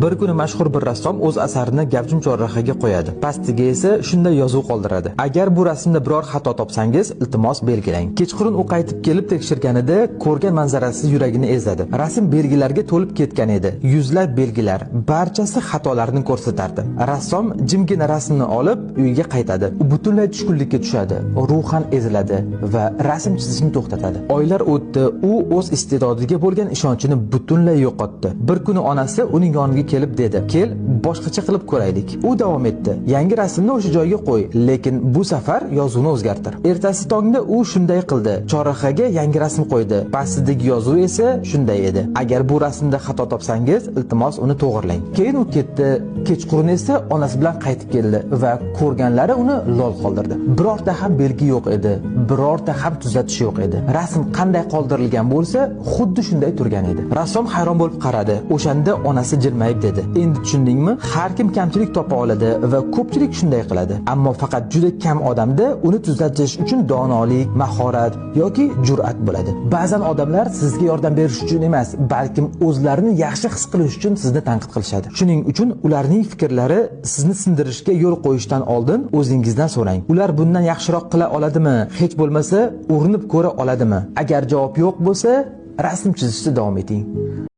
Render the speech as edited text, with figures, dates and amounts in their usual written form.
Bir kuni mashhur bir rassom o'z asarini gavjum chorrahaga qo'yadi. Pastiga esa shunday yozuv qoldiradi: agar bu rasmda biror xato topsangiz, iltimos belgilang. Kechqurun u qaytib kelib tekshirganida ko'rgan manzarasi yuragini ezadi. Rasm belgilarga to'lib ketgan edi. Yuzlab belgilar, barchasi xatolarni ko'rsatardi. Rassom jimgina rasmni olib uyiga qaytadi. U butunlay tushkunlikka tushadi, ruhan eziladi va rasm chizishni to'xtatadi. Oylar o'tdi, u o'z iste'dodiga bo'lgan ishonchini butunlay yo'qotdi. Bir kuni onasi uning yoniga kelib dedi: "Kel, boshqacha qilib ko'raylik." U davom etdi: "Yangi rasmni o'sha joyga qo'y, lekin bu safar yozuvni o'zgartir." Ertasi tongda u shunday qildi. Chorrahaga yangi rasm qo'ydi. Pastidagi yozuv esa shunday edi: "Agar bu rasmda xato topsangiz, iltimos uni to'g'rilang." Keyin u ketdi. Kechqurun esa onasi bilan qaytib keldi va ko'rganlari uni lol qoldirdi. Birorta ham belgi yo'q edi, birorta ham tuzatish yo'q edi. Rasm qanday qoldirilgan bo'lsa, xuddi shunday turgan edi. Rassom hayron bo'lib qaradi. O'shanda onasi jilmayib dedi: "Endi tushundingmi? Har kim kamchilik topa oladi va ko'pchilik shunday qiladi. Ammo faqat juda kam odamda uni tuzatish uchun donolik, mahorat yoki jur'at bo'ladi. Ba'zan odamlar sizga yordam berish uchun emas, balkim o'zlarini yaxshi his qilish uchun sizni tanqid qilishadi. Shuning uchun ularning fikrlari sizni sindirishga yo'l qo'yishdan oldin o'zingizdan so'rang. Ular bundan yaxshiroq qila oladimi? Hech bo'lmasa, urinib ko'ra oladimi? Agar javob yo'q bo'lsa, rasm chizishda davom eting."